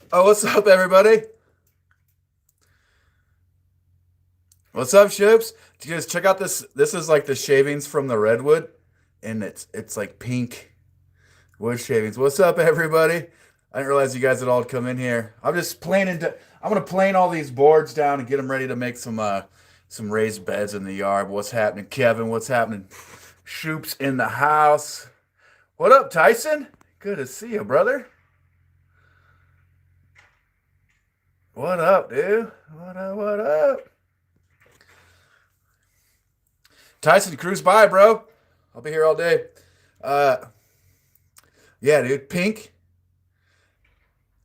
Oh, what's up, everybody? What's up, Ships? Did you guys check out this? This is like the shavings from the Redwood, and it's like pink wood shavings. What's up, everybody? I didn't realize you guys had all come in here. I'm just planing to. I'm gonna plane all these boards down and get them ready to make some raised beds in the yard. What's happening, Kevin? What's happening? Shoops in the house. What up, Tyson? Good to see you, brother. What up, dude? What up? What up? Tyson, cruise by, bro. I'll be here all day. Uh, yeah, dude. Pink.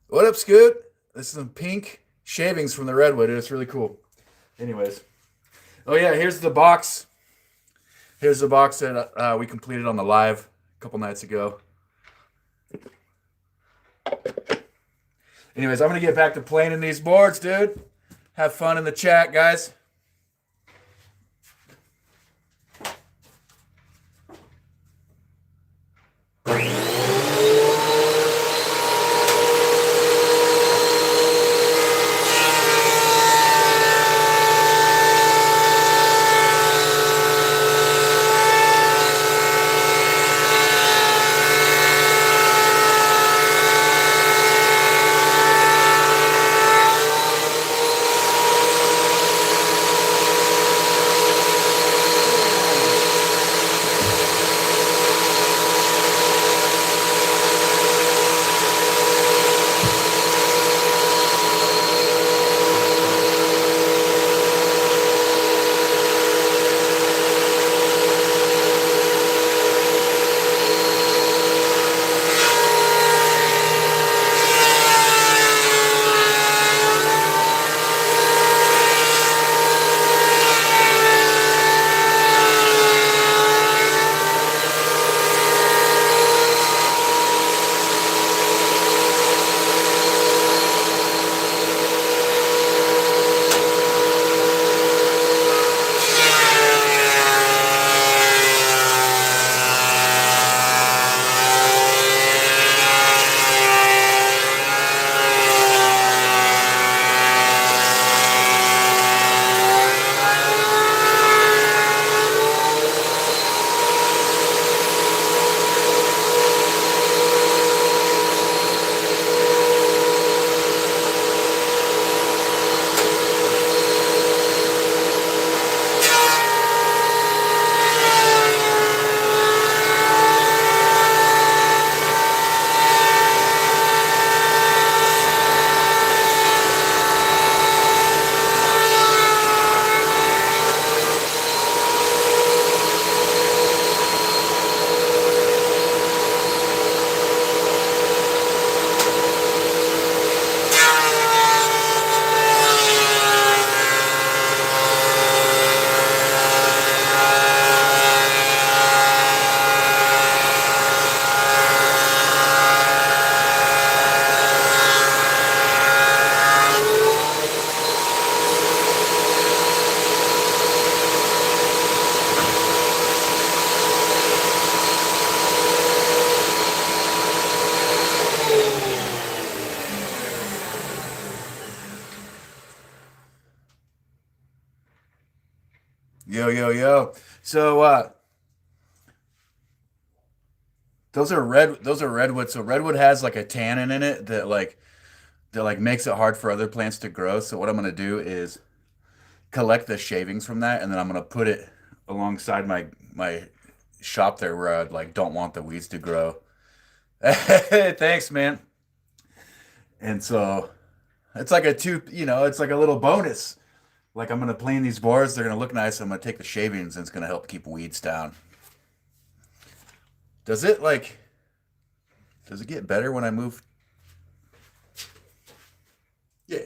What up, Scoot? This is some pink shavings from the Redwood. It's really cool. Anyways. Oh, yeah, here's the box. Here's the box that we completed on the live a couple nights ago. Anyways, I'm going to get back to playing in these boards, dude. Have fun in the chat, guys. Yo, yo, yo. So, those are redwood. So redwood has like a tannin in it that makes it hard for other plants to grow. So what I'm gonna do is collect the shavings from that, and then I'm gonna put it alongside my shop there where I like don't want the weeds to grow. Hey, thanks, man. And so it's like it's like a little bonus. Like I'm gonna plane these boards, they're gonna look nice. I'm gonna take the shavings and it's gonna help keep weeds down. Does it like does it get better when I move? Yeah.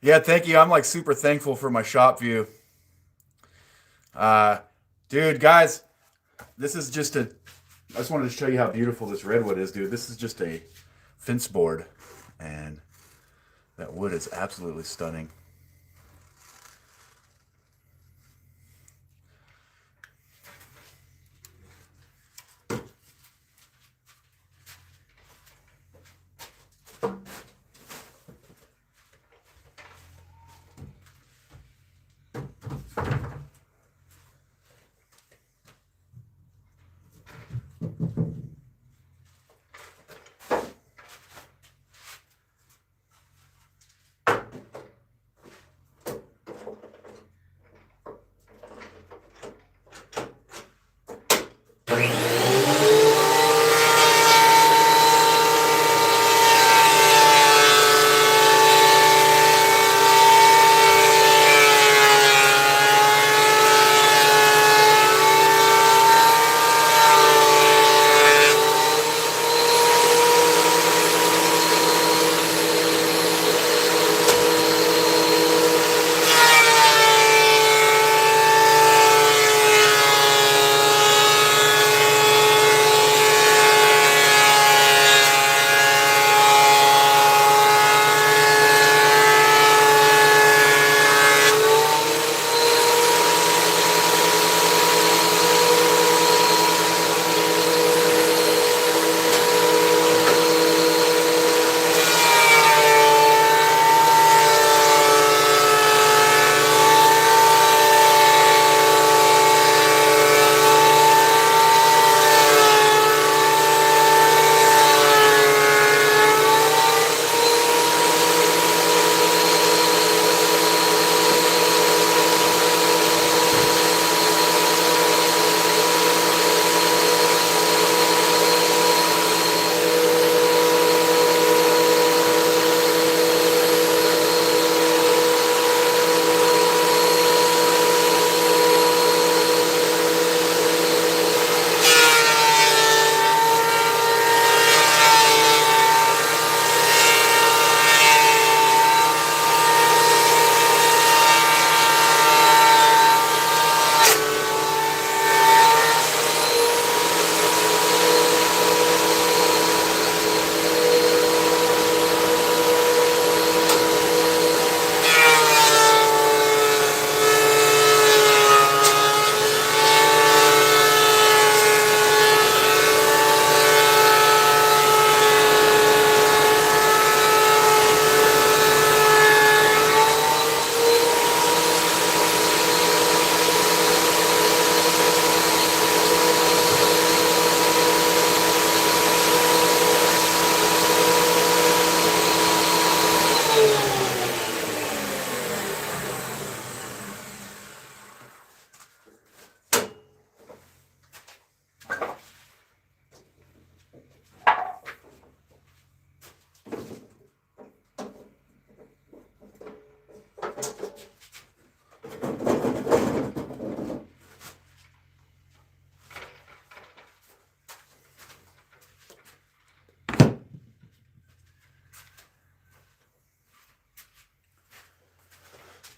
Yeah, thank you. I'm like super thankful for my shop view. Uh, dude, guys, this is just a. I just wanted to show you how beautiful this redwood is, dude. This is just a fence board, and that wood is absolutely stunning.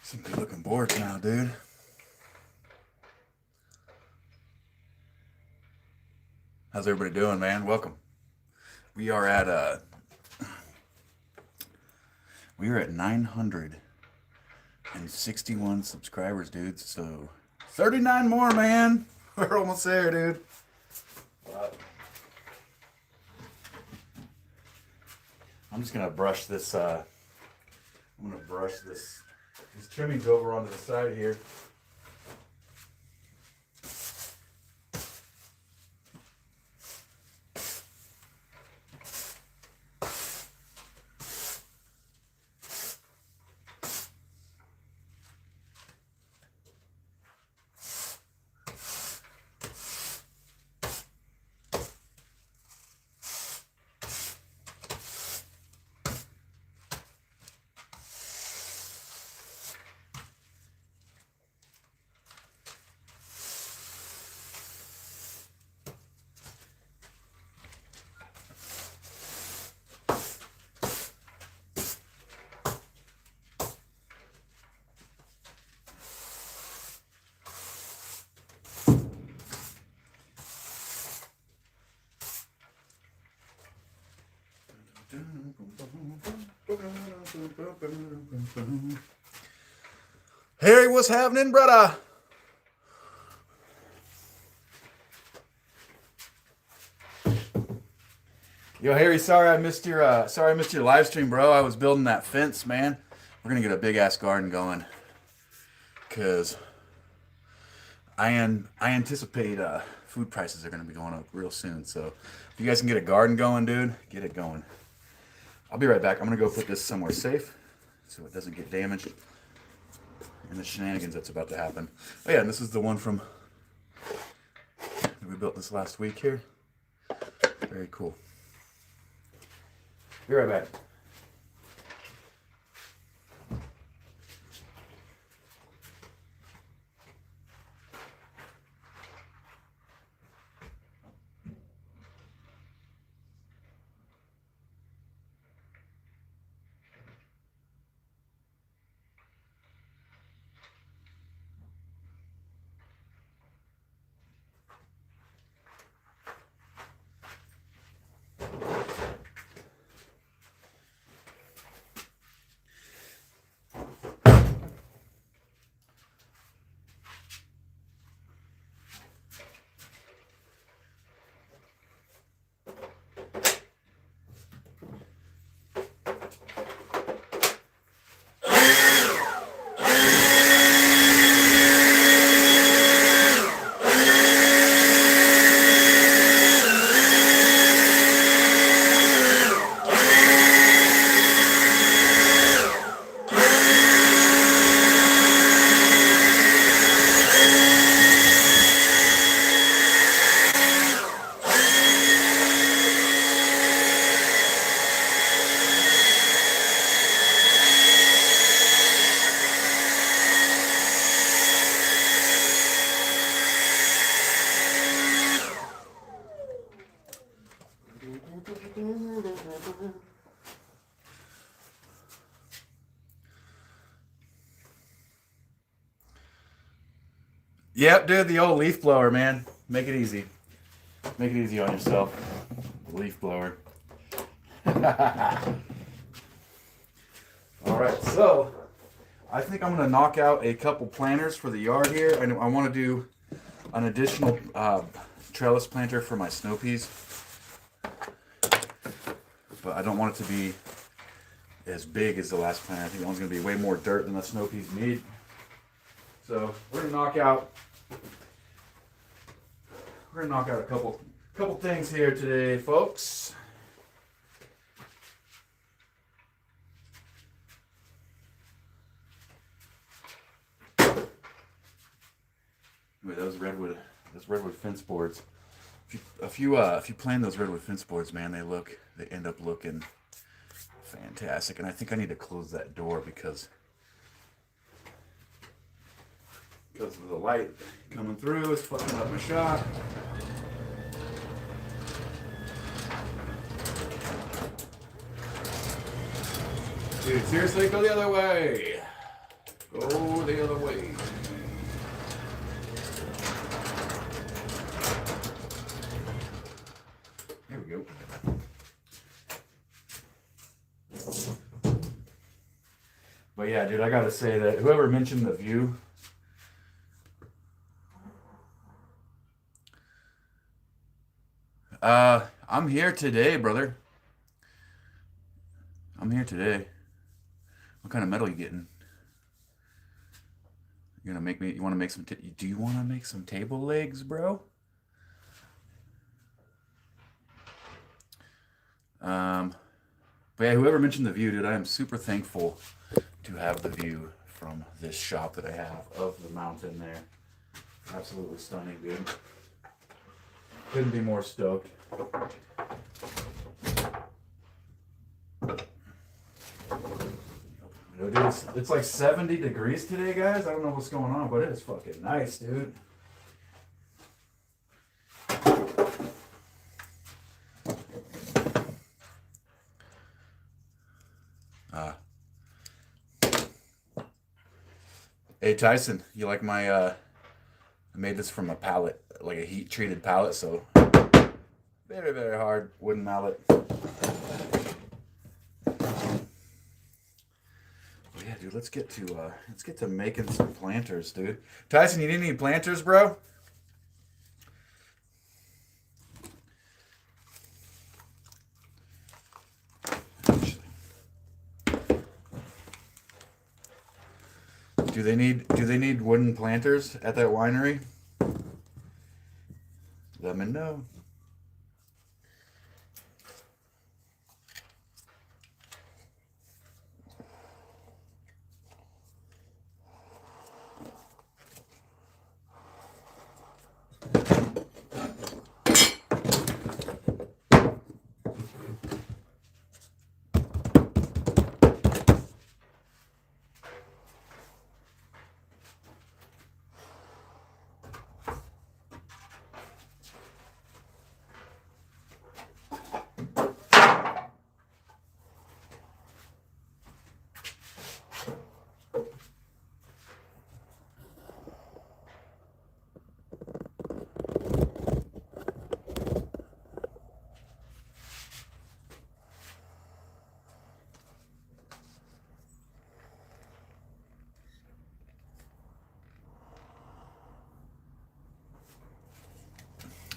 Some good looking boards now, dude. How's everybody doing, man? Welcome. We are at 961 subscribers, dude. So 39 more, man. We're almost there, dude. I'm just gonna brush this. I'm gonna brush this. These trimmings over onto the side here. Harry, what's happening, brother? Yo, Harry, sorry I missed your live stream, bro. I was building that fence, man. We're gonna get a big ass garden going, cause I anticipate food prices are gonna be going up real soon. So if you guys can get a garden going, dude, get it going. I'll be right back. I'm gonna go put this somewhere safe so it doesn't get damaged. And the shenanigans that's about to happen. Oh yeah, and this is the one from we built this last week here. Very cool. Be right back. Yep, dude, the old leaf blower, man. Make it easy. Make it easy on yourself. The leaf blower. Alright, so I think I'm going to knock out a couple planters for the yard here. I want to do an additional trellis planter for my snow peas. But I don't want it to be as big as the last planter. I think that one's going to be way more dirt than the snow peas need. So we're going to knock out a couple things here today, folks. Wait, those redwood fence boards. If you plan those redwood fence boards, man, they end up looking fantastic. And I think I need to close that door because of the light coming through. It's fucking up my shot. Dude, seriously, go the other way. Go the other way. There we go. But yeah, dude, I gotta say that whoever mentioned the view, I'm here today, brother. I'm here today. What kind of metal you getting? You're gonna make me, you wanna make some, do you wanna make some table legs, bro? But yeah, whoever mentioned the view, dude, I am super thankful to have the view from this shop that I have of the mountain there. Absolutely stunning, dude. Couldn't be more stoked. Dude, it's like 70 degrees today, guys. I don't know what's going on, but it is fucking nice, dude. Hey Tyson, you like my I made this from a pallet, like a heat treated pallet, so very, very hard wooden mallet. dude, let's get to making some planters, dude. Tyson, you need any planters, bro? Do they need wooden planters at that winery? Let me know.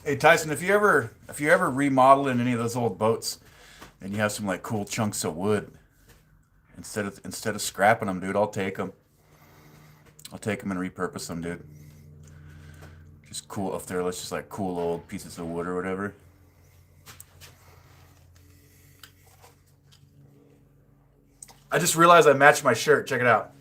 Hey Tyson, if you ever remodel in any of those old boats and you have some like cool chunks of wood, instead of scrapping them, dude, I'll take them. I'll take them and repurpose them, dude. Just cool if they're just like cool old pieces of wood or whatever. I just realized I matched my shirt. Check it out.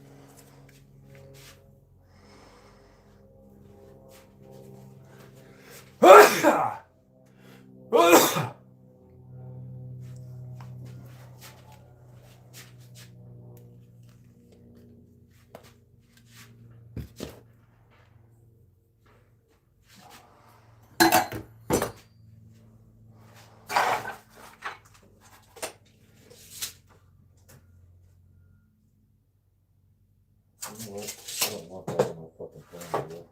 I don't want that in my fucking plan, bro.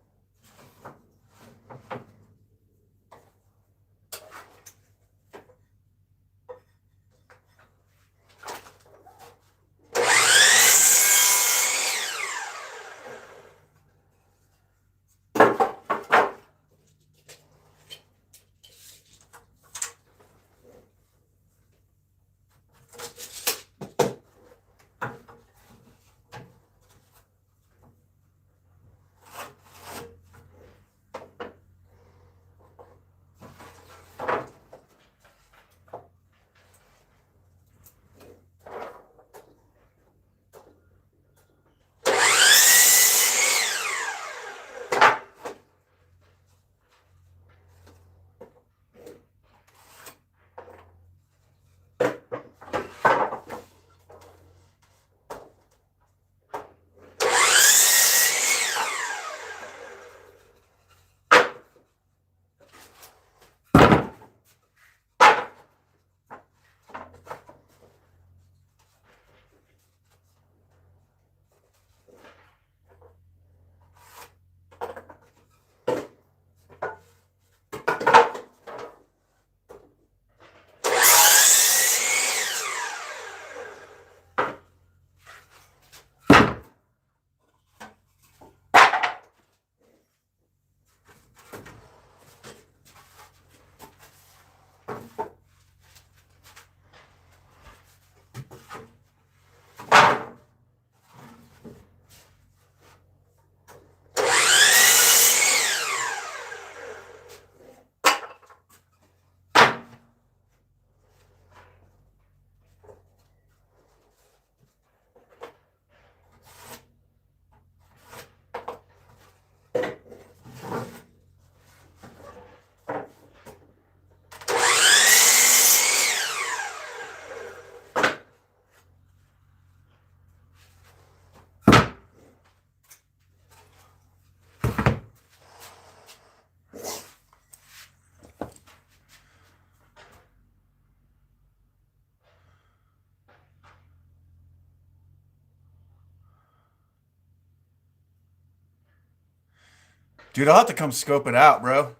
Dude, I'll have to come scope it out, bro.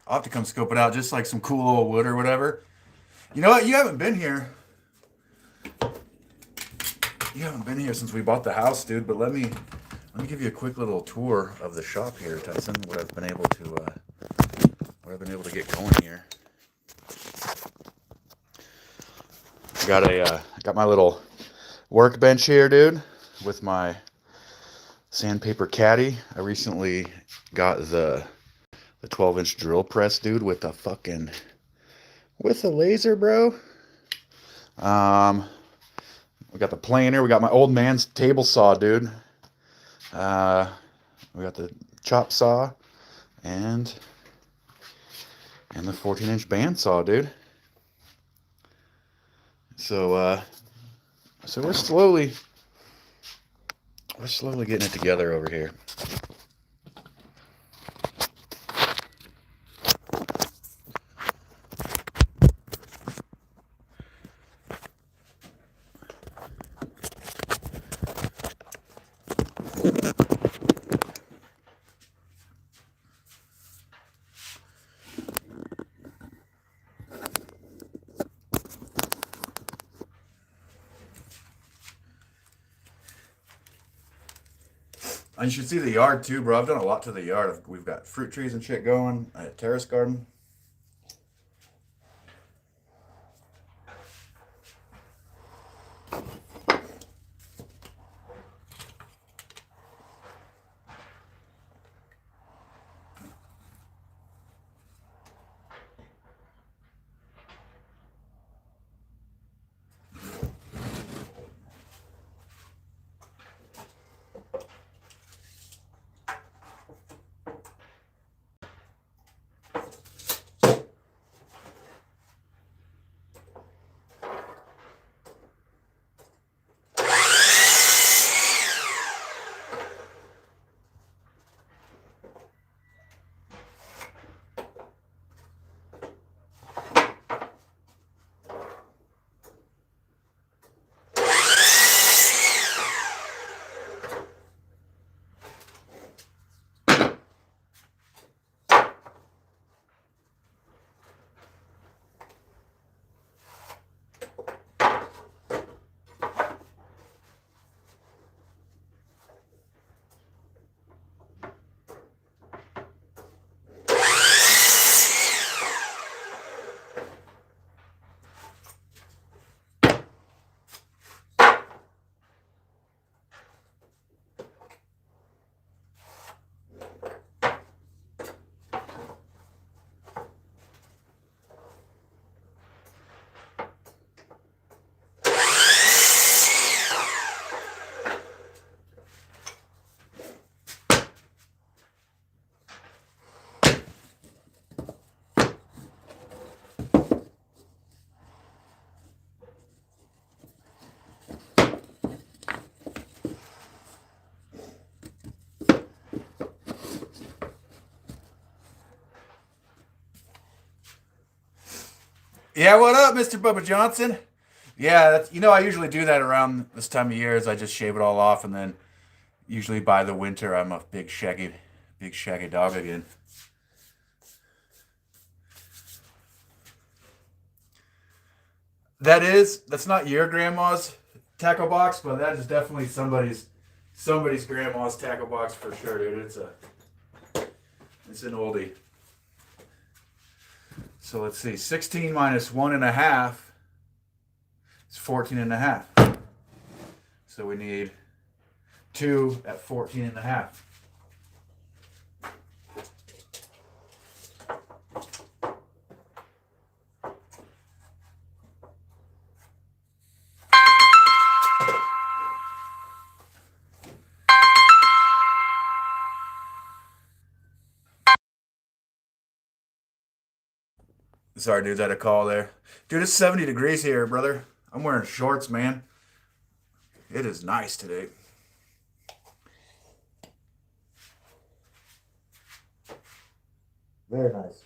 I'll have to come scope it out, just like some cool old wood or whatever. You know what? You haven't been here. You haven't been here since we bought the house, dude. But let me give you a quick little tour of the shop here, Tyson. What I've been able to get going here. Got my little workbench here, dude, with my sandpaper caddy. I recently got the 12-inch drill press, dude, with a laser, bro. We got the planer. We got my old man's table saw, dude. We got the chop saw and the 14-inch bandsaw, dude. So we're slowly getting it together over here. And you should see the yard too, bro. I've done a lot to the yard. We've got fruit trees and shit going. A terrace garden. Yeah, what up, Mr. Bubba Johnson? Yeah, I usually do that around this time of year. Is I just shave it all off, and then usually by the winter, I'm a big shaggy dog again. That's not your grandma's tackle box, but that is definitely somebody's grandma's tackle box for sure, dude. It's an oldie. So let's see, 16 minus 1.5 is 14.5. So we need 2 at 14.5. Sorry, dudes, I had a call there. Dude, it's 70 degrees here, brother. I'm wearing shorts, man. It is nice today. Very nice.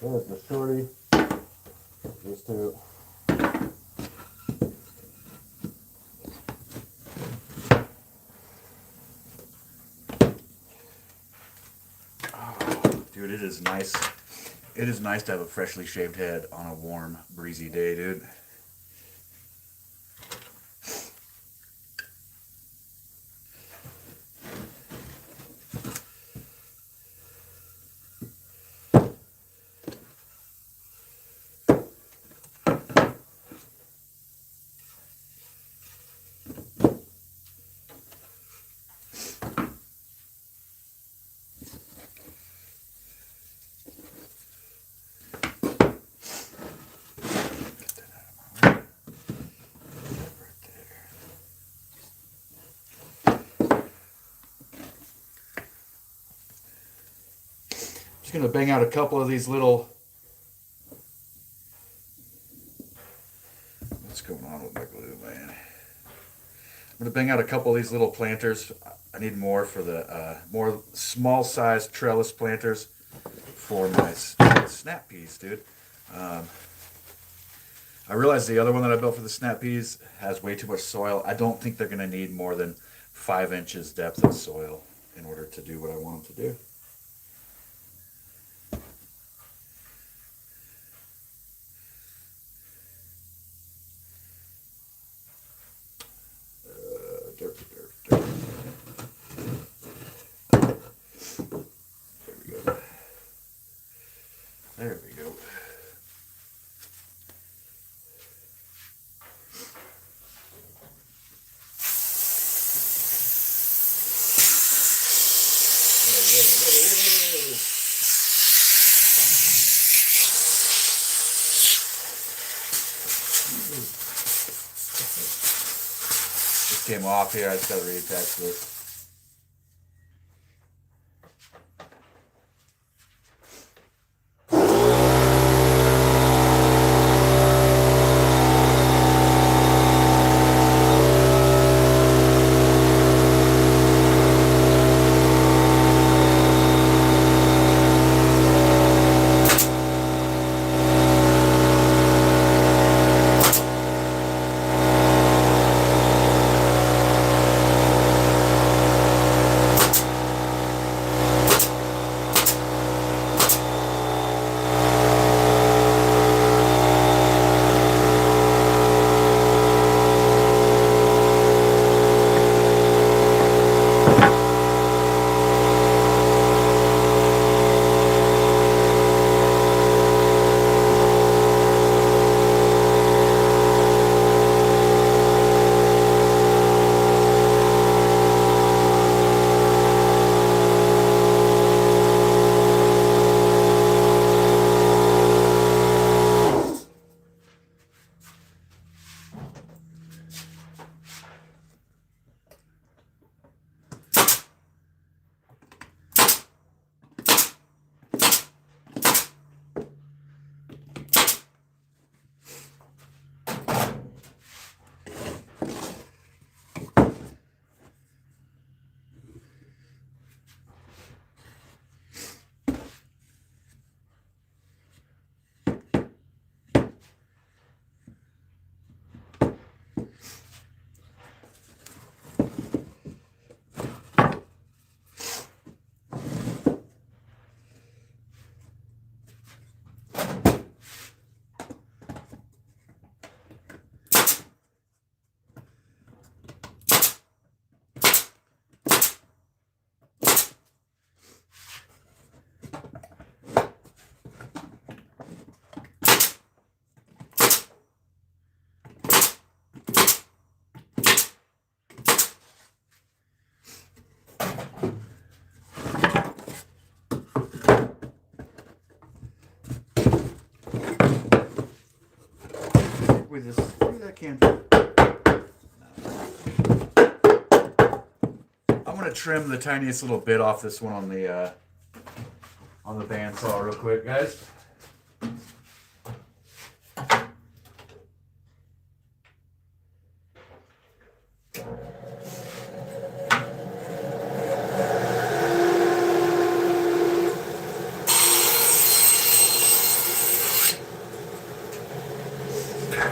There's the shorty. These two. Oh, dude, it is nice. It is nice to have a freshly shaved head on a warm, breezy day, dude. Just gonna bang out a couple of these little. What's going on with my glue, man? I'm gonna bang out a couple of these little planters. I need more for the more small-sized trellis planters for my snap peas, dude. I realized the other one that I built for the snap peas has way too much soil. I don't think they're gonna need more than 5 inches depth of soil in order to do what I want them to do. There we go. Just came off here. I just got to reattach this. maybe this, maybe that can. I'm gonna trim the tiniest little bit off this one on the bandsaw real quick, guys.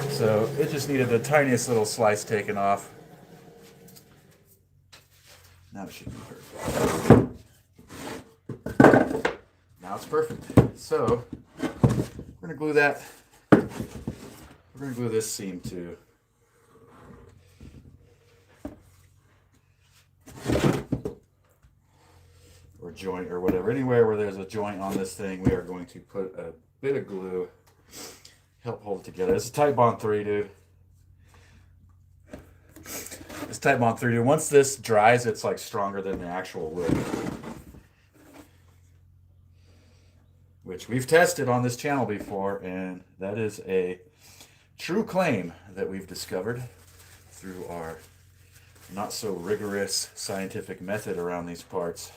So it just needed the tiniest little slice taken off. Now it should be perfect. Now it's perfect. So we're gonna glue that. We're gonna glue this seam too. Or joint or whatever. Anywhere where there's a joint on this thing, we are going to put a bit of glue. Help hold it together. It's a Titebond 3, dude. It's Titebond 3, dude. Once this dries, it's like stronger than the actual wood. Which we've tested on this channel before, and that is a true claim that we've discovered through our not so rigorous scientific method around these parts.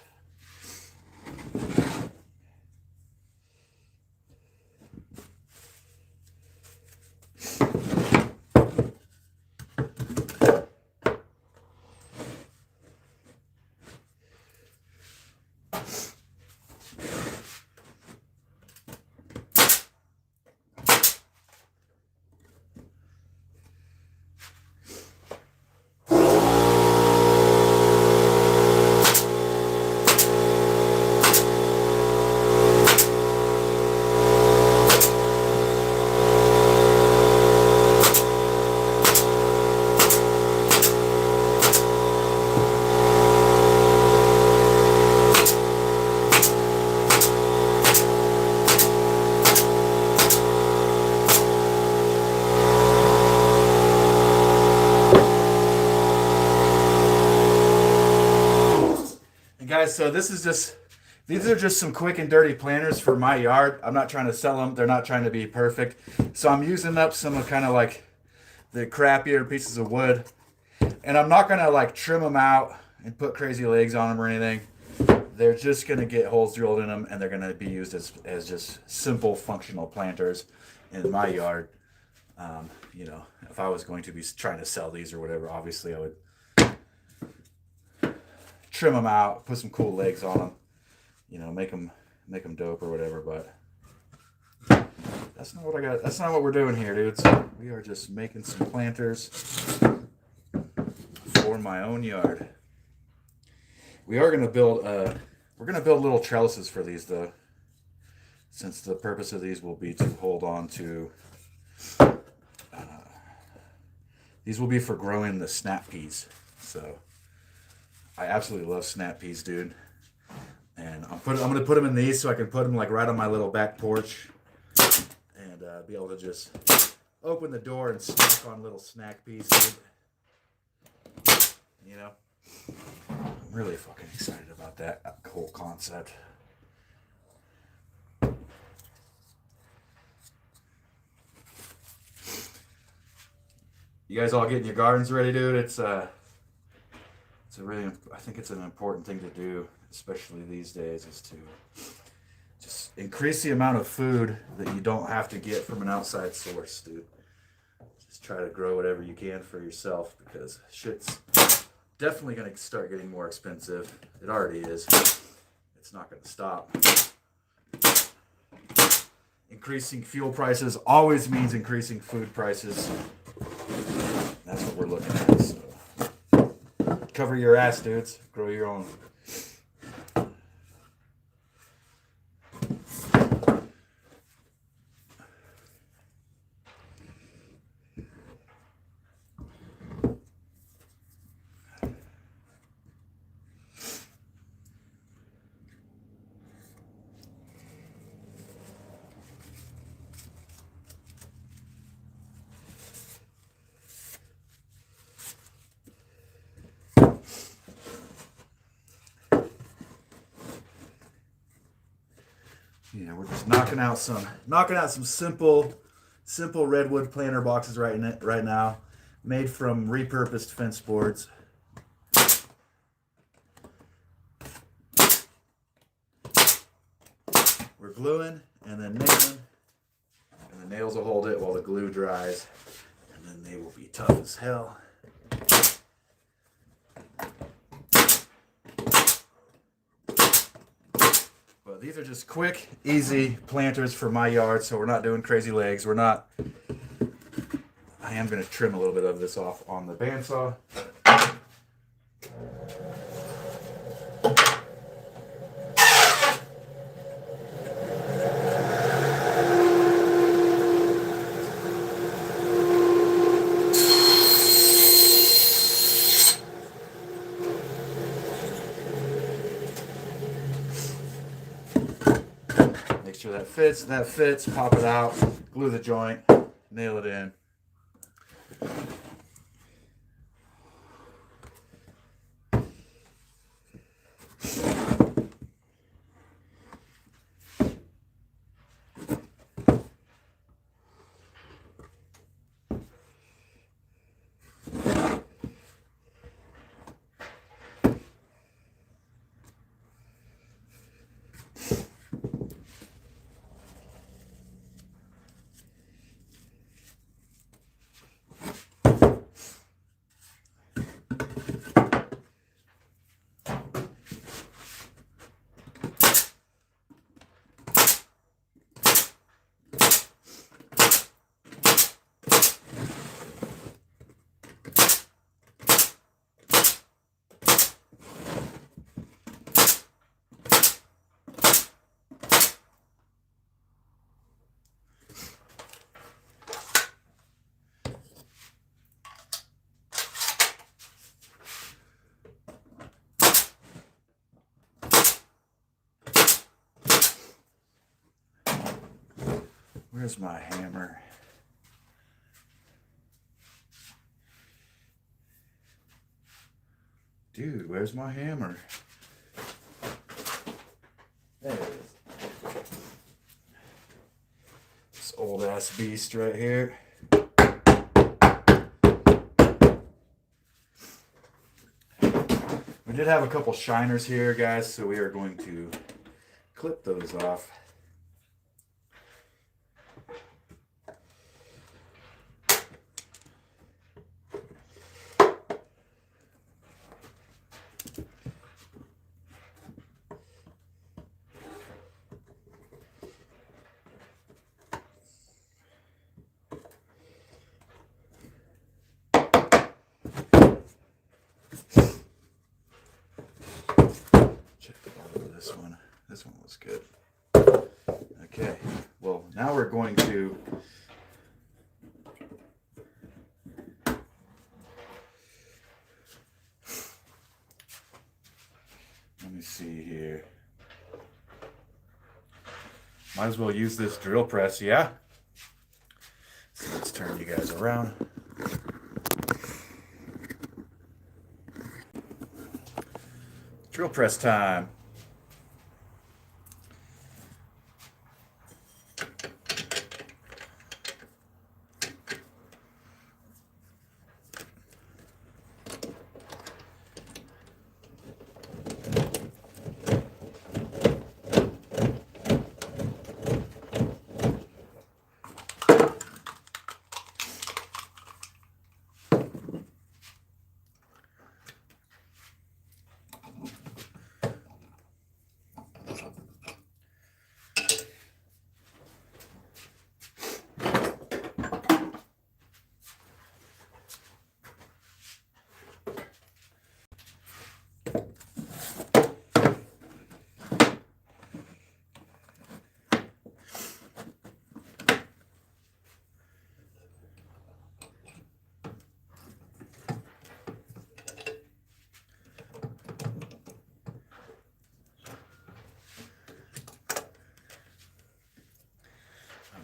Guys, so these are just some quick and dirty planters for my yard. I'm not trying to sell them. They're not trying to be perfect. So I'm using up some of kind of like the crappier pieces of wood. And I'm not going to like trim them out and put crazy legs on them or anything. They're just going to get holes drilled in them, and they're going to be used as just simple functional planters in my yard. You know, if I was going to be trying to sell these or whatever, obviously I would trim them out, put some cool legs on them, you know, make them dope or whatever. But that's not what I got. That's not what we're doing here, dudes. We are just making some planters for my own yard. We are gonna build we're gonna build little trellises for these though, since the purpose of these will be to hold on to. These will be for growing the snap peas. So I absolutely love snap peas, dude. And I'm gonna put them in these so I can put them like right on my little back porch, and be able to just open the door and snack on little snack peas, dude. You know, I'm really fucking excited about that whole concept. You guys all getting your gardens ready, dude? It's a really, I think it's an important thing to do, especially these days, is to just increase the amount of food that you don't have to get from an outside source, dude. Just try to grow whatever you can for yourself, because shit's definitely going to start getting more expensive. It already is. It's not going to stop. Increasing fuel prices always means increasing food prices. That's what we're looking at, so. Cover your ass, dudes. Grow your own. Yeah, we're just knocking out some simple simple redwood planter boxes right now, made from repurposed fence boards. We're gluing and then nailing, and the nails will hold it while the glue dries, and then they will be tough as hell. But these are just quick, easy planters for my yard, so we're not doing crazy legs. I am going to trim a little bit of this off on the bandsaw. Make sure that fits, pop it out, glue the joint, nail it in. Where's my hammer? Dude, where's my hammer? There it is. This old ass beast right here. We did have a couple shiners here, guys, so we are going to clip those off. Check the bottom of this one. This one was good. Okay, well, now we're going to let me see here. Might as well use this drill press, yeah? So let's turn you guys around. Drill press time.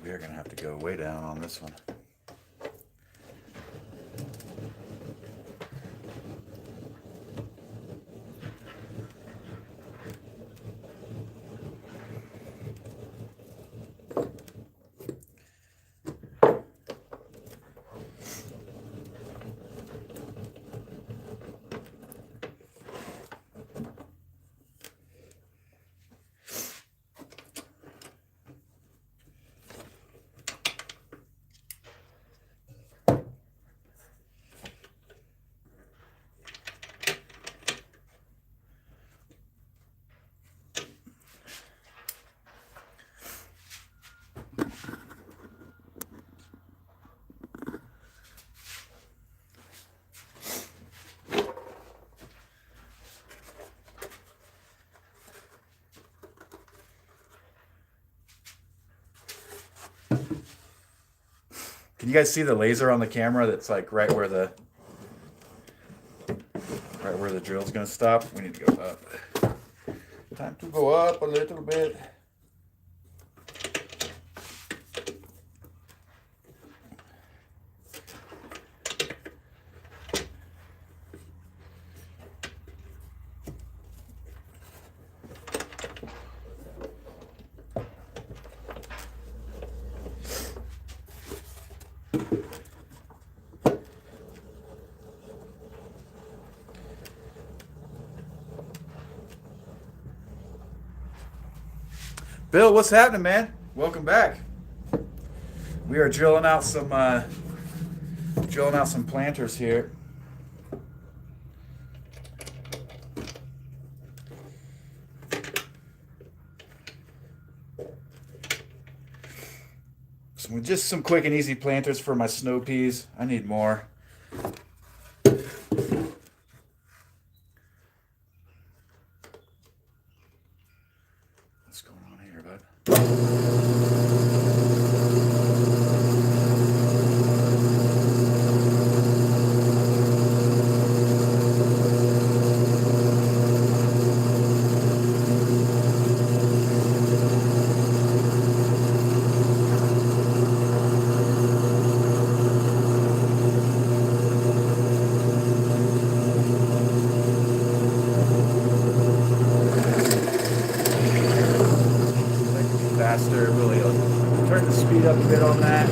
We're going to have to go way down on this one. Can you guys see the laser on the camera that's like right where the drill's gonna stop? We need to go up. Time to go up a little bit. Bill, what's happening, man? Welcome back. We are drilling out some planters here. Just some quick and easy planters for my snow peas. I need more. What's going on here, bud? Faster, really turn the speed up a bit on that.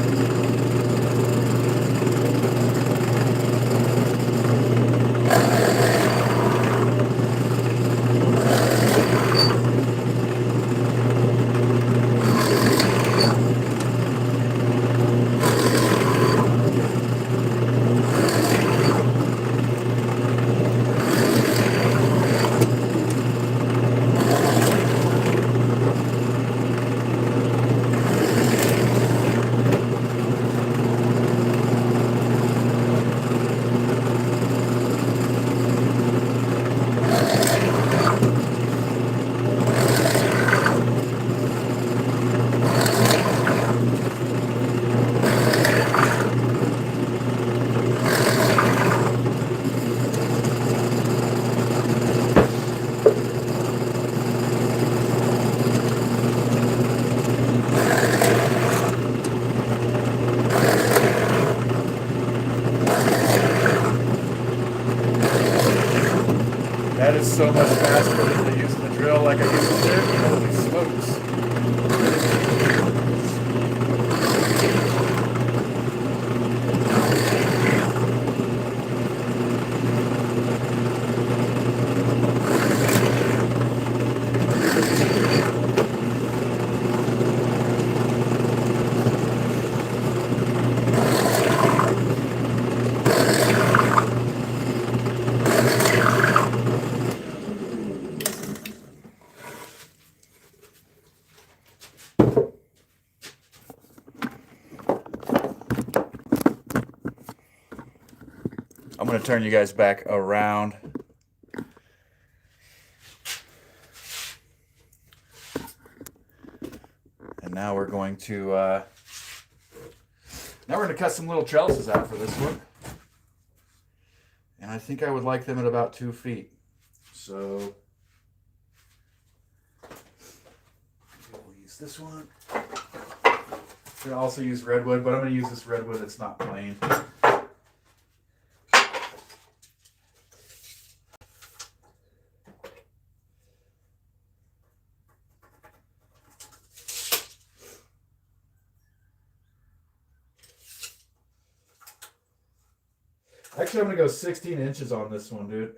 That is so much faster than using the drill like I used to do. Holy smokes. I'm going to turn you guys back around. And now we're going to cut some little trellises out for this one. And I think I would like them at about 2 feet. So we'll use this one. I'm going to also use redwood, but I'm going to use this redwood that's not plain. Actually, I'm going to go 16 inches on this one, dude.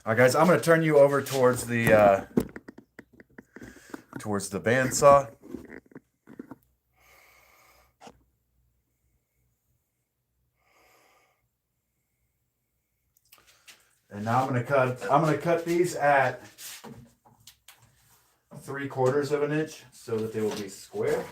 All right, guys, I'm going to turn you over towards the bandsaw. And now I'm going to cut these at 3/4 of an inch so that they will be square-ish.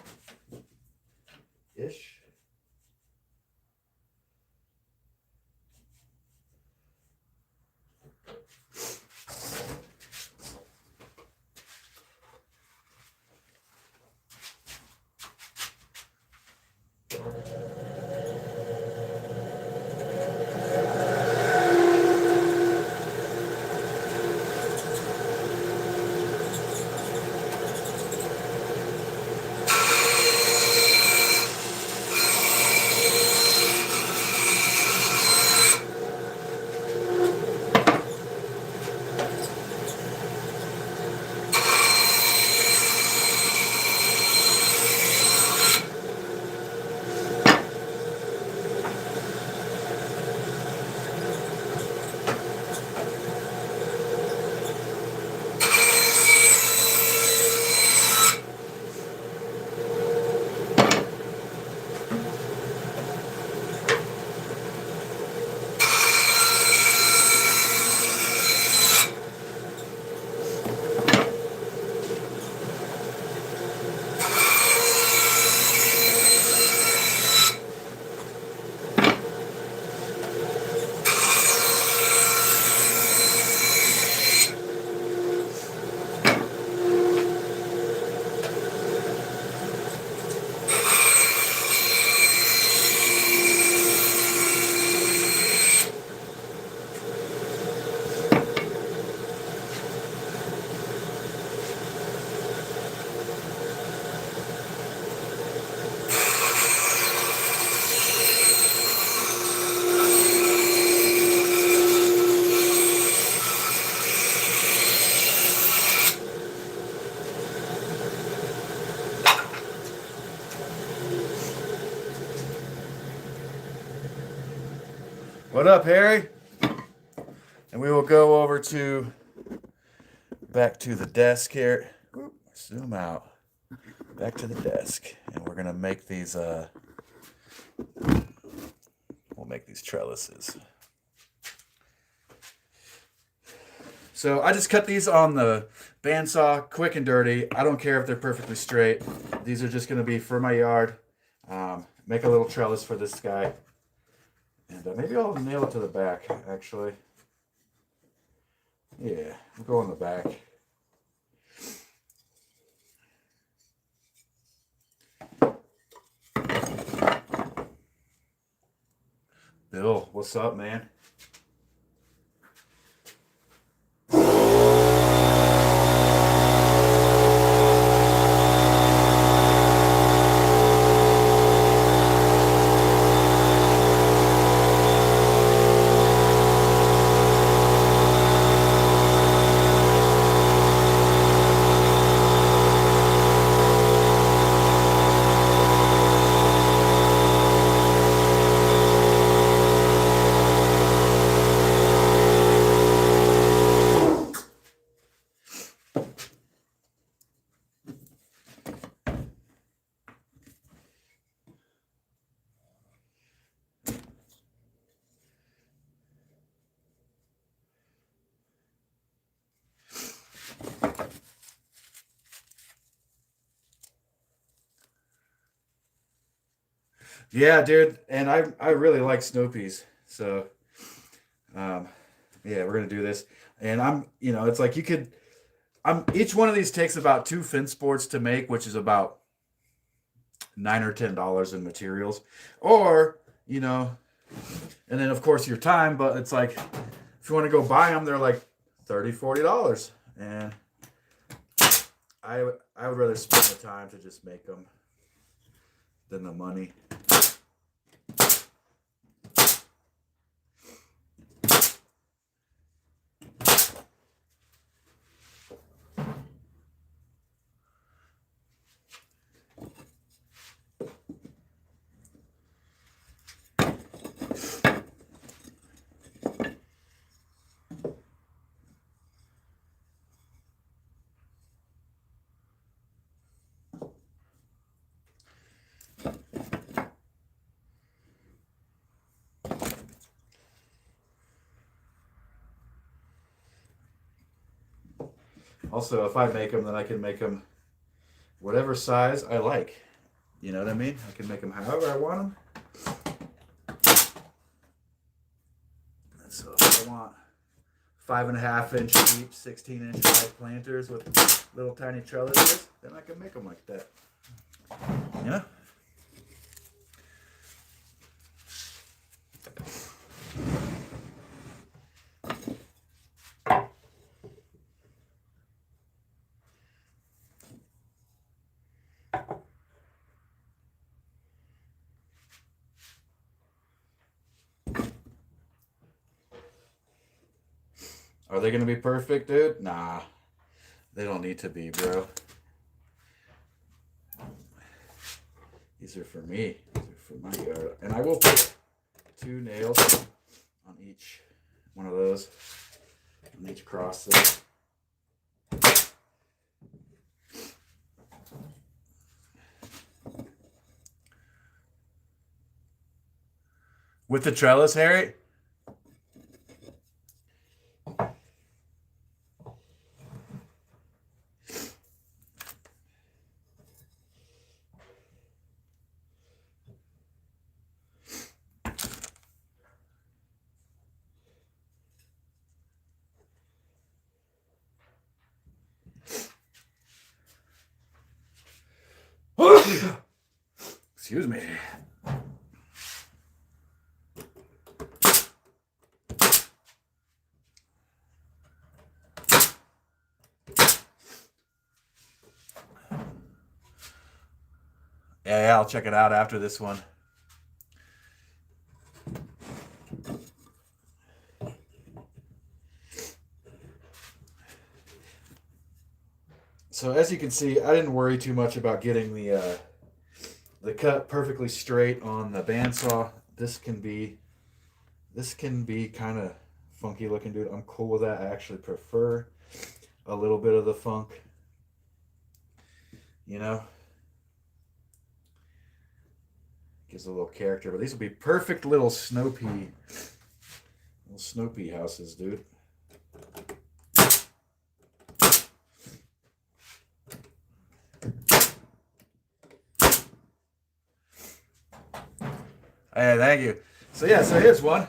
What up, Harry? And we will go over to back to the desk here. Whoop, zoom out. Back to the desk. And we're gonna make these we'll make these trellises. So I just cut these on the bandsaw, quick and dirty. I don't care if they're perfectly straight. These are just gonna be for my yard. Make a little trellis for this guy. And maybe I'll nail it to the back, actually. Yeah, we'll go on the back. Bill, what's up, man? Yeah, dude, and I really like snow peas. So, yeah, we're gonna do this. And it's like each one of these takes about 2 fence boards to make, which is about $9 or $10 in materials. Or, and then of course your time, but it's like if you want to go buy them, they're like $30, $40. And I would rather spend the time to just make them than the money. Also, if I make them, then I can make them whatever size I like. You know what I mean? I can make them however I want them. And so if I want 5.5 inch deep, 16-inch wide planters with little tiny trellises, then I can make them like that. Yeah. Are they gonna be perfect, dude? Nah, they don't need to be, bro. These are for me. These are for my yard. And I will put 2 nails on each one of those, on each cross there. With the trellis, Harry? Excuse me. Yeah, I'll check it out after this one. So as you can see, I didn't worry too much about getting the cut perfectly straight on the bandsaw. This can be kind of funky looking, dude. I'm cool with that. I actually prefer a little bit of the funk, you know. Gives a little character, but these will be perfect little snow pea houses, dude. Hey, thank you. So yeah, so here's one.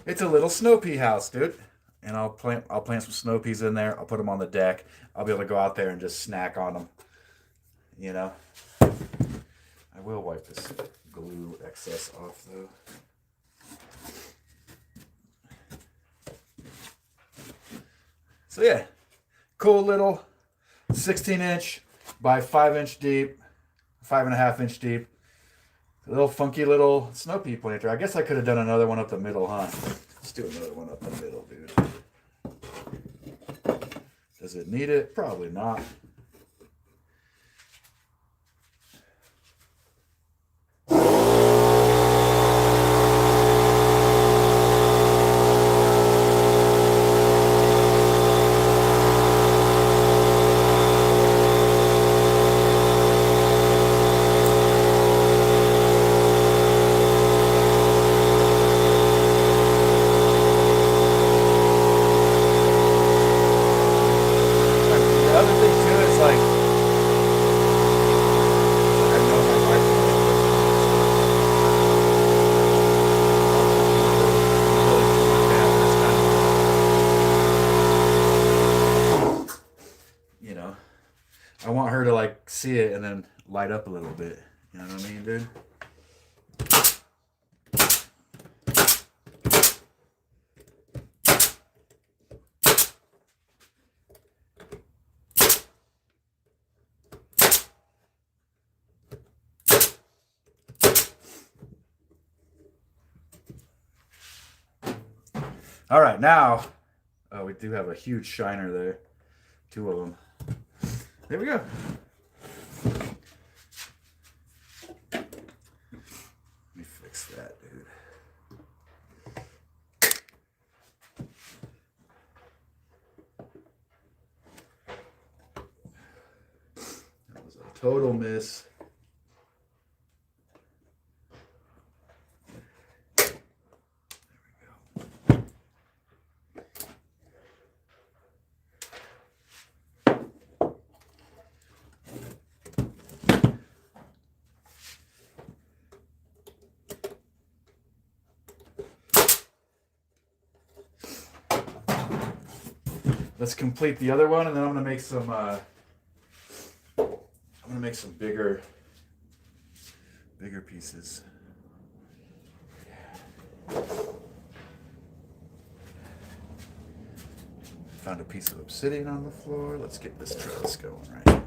It's a little snow pea house, dude. And I'll plant some snow peas in there. I'll put them on the deck. I'll be able to go out there and just snack on them. You know. I will wipe this glue excess off though. So yeah, cool little 16-inch by 5-inch deep, 5.5-inch deep. A little funky little snow pea planter. I guess I could have done another one up the middle, huh? Let's do another one up the middle, dude. Does it need it? Probably not. I want her to like see it and then light up a little bit. You know what I mean, dude? All right, now, oh, we do have a huge shiner there. 2 of them. There we go. Let me fix that, dude. That was a total miss. let's complete the other one, and then I'm gonna make some. I'm gonna make some bigger pieces. Found a piece of obsidian on the floor. Let's get this trellis going right here.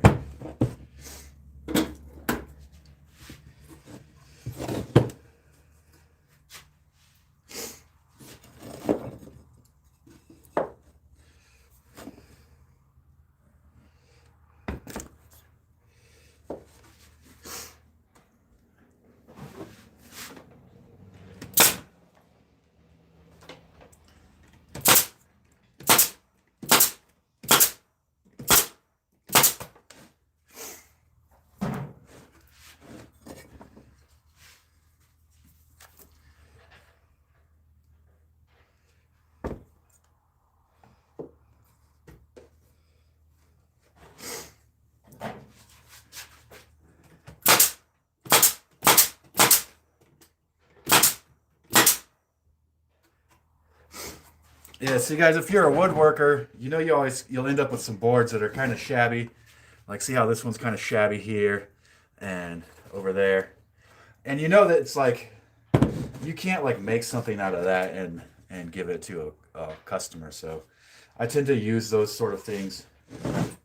Yeah, so guys, if you're a woodworker, you know you'll end up with some boards that are kind of shabby. Like, see how this one's kind of shabby here and over there. And you know that it's like, you can't like make something out of that and give it to a customer. So I tend to use those sort of things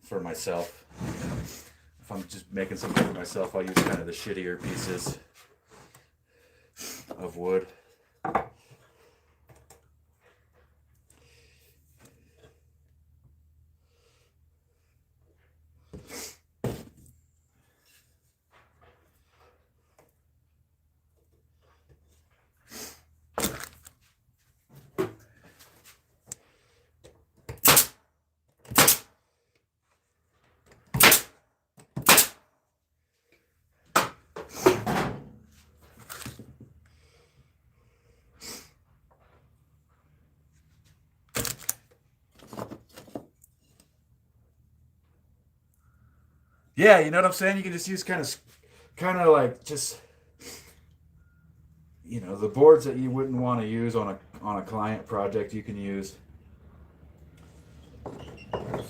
for myself. If I'm just making something for myself, I'll use kind of the shittier pieces of wood. Yeah, you know what I'm saying? You can just use kind of like just, you know, the boards that you wouldn't want to use on a client project, you can use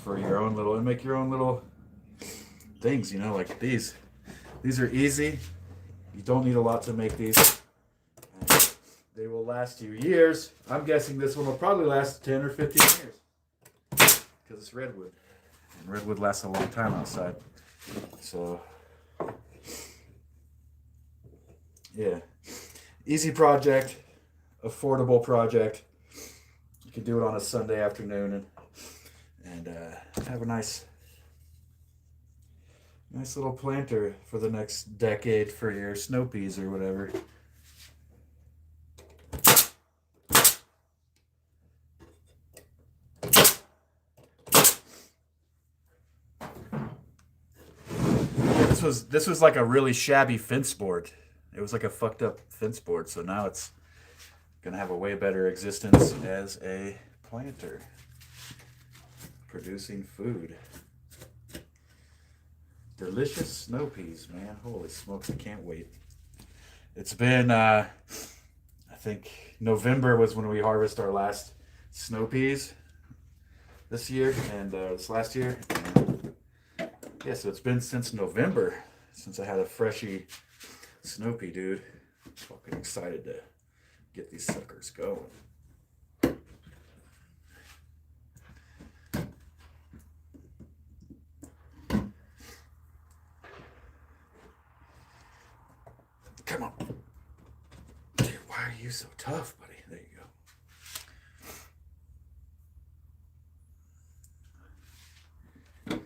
for your own little, and make your own little things, you know, like these. These are easy. You don't need a lot to make these. They will last you years. I'm guessing this one will probably last 10 or 15 years because it's redwood. And redwood lasts a long time outside. So, yeah, easy project, affordable project. You can do it on a Sunday afternoon and have a nice little planter for the next decade for your snow peas or whatever. This was like a really shabby fence board. It was like a fucked up fence board. So now it's gonna have a way better existence as a planter, producing food. Delicious snow peas, man. Holy smokes, I can't wait. It's been, I think November was when we harvest our last snow peas this year and this last year. Yeah, so it's been since November since I had a freshy snow pea, dude. I'm fucking excited to get these suckers going. Come on. Dude, why are you so tough, buddy? There you go.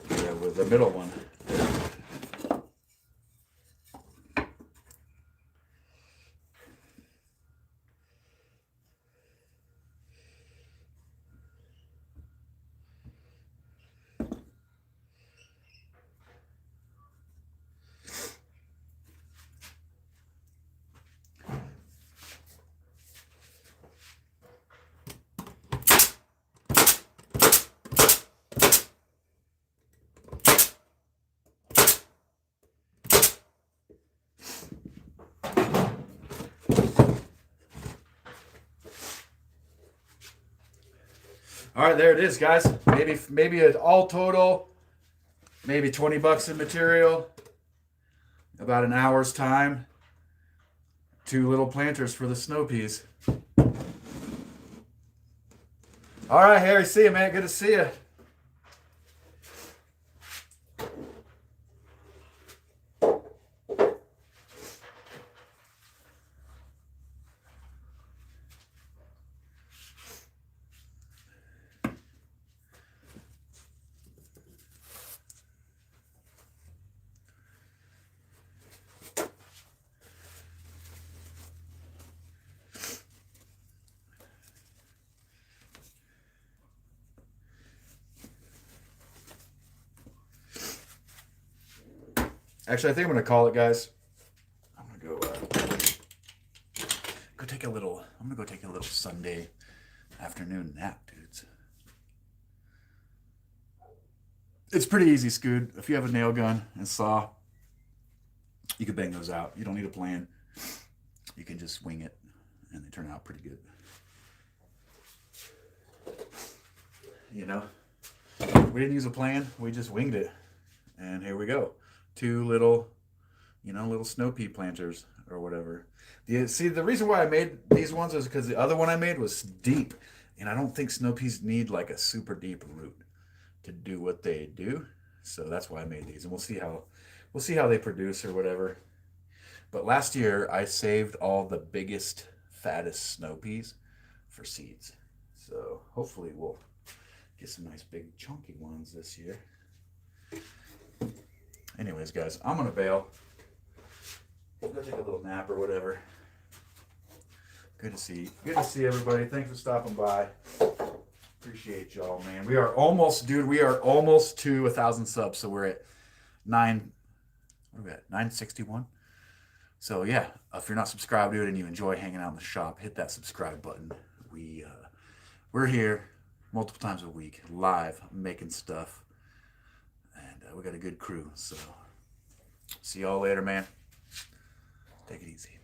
Yeah, with the middle one. All right, there it is, guys. Maybe an all total, maybe $20 in material, about an hour's time. 2 little planters for the snow peas. All right, Harry, see you, man. Good to see you. Actually, I think I'm gonna call it, guys. I'm gonna go take a little. I'm gonna go take a little Sunday afternoon nap, dudes. It's pretty easy, Scoot. If you have a nail gun and saw, you can bang those out. You don't need a plan. You can just wing it, and they turn out pretty good. You know, we didn't use a plan. We just winged it, and here we go. 2 little, little snow pea planters or whatever. See, the reason why I made these ones is because the other one I made was deep, and I don't think snow peas need like a super deep root to do what they do. So that's why I made these, and we'll see how they produce or whatever. But last year I saved all the biggest, fattest snow peas for seeds. So hopefully we'll get some nice big chunky ones this year. Anyways, guys, I'm gonna bail. Go take a little nap or whatever. Good to see everybody. Thanks for stopping by. Appreciate y'all, man. We are almost to 1,000 subs. So we're at 961. So yeah, if you're not subscribed to it and you enjoy hanging out in the shop, hit that subscribe button. We're here multiple times a week, live, making stuff. We got a good crew, so see y'all later, man. Take it easy.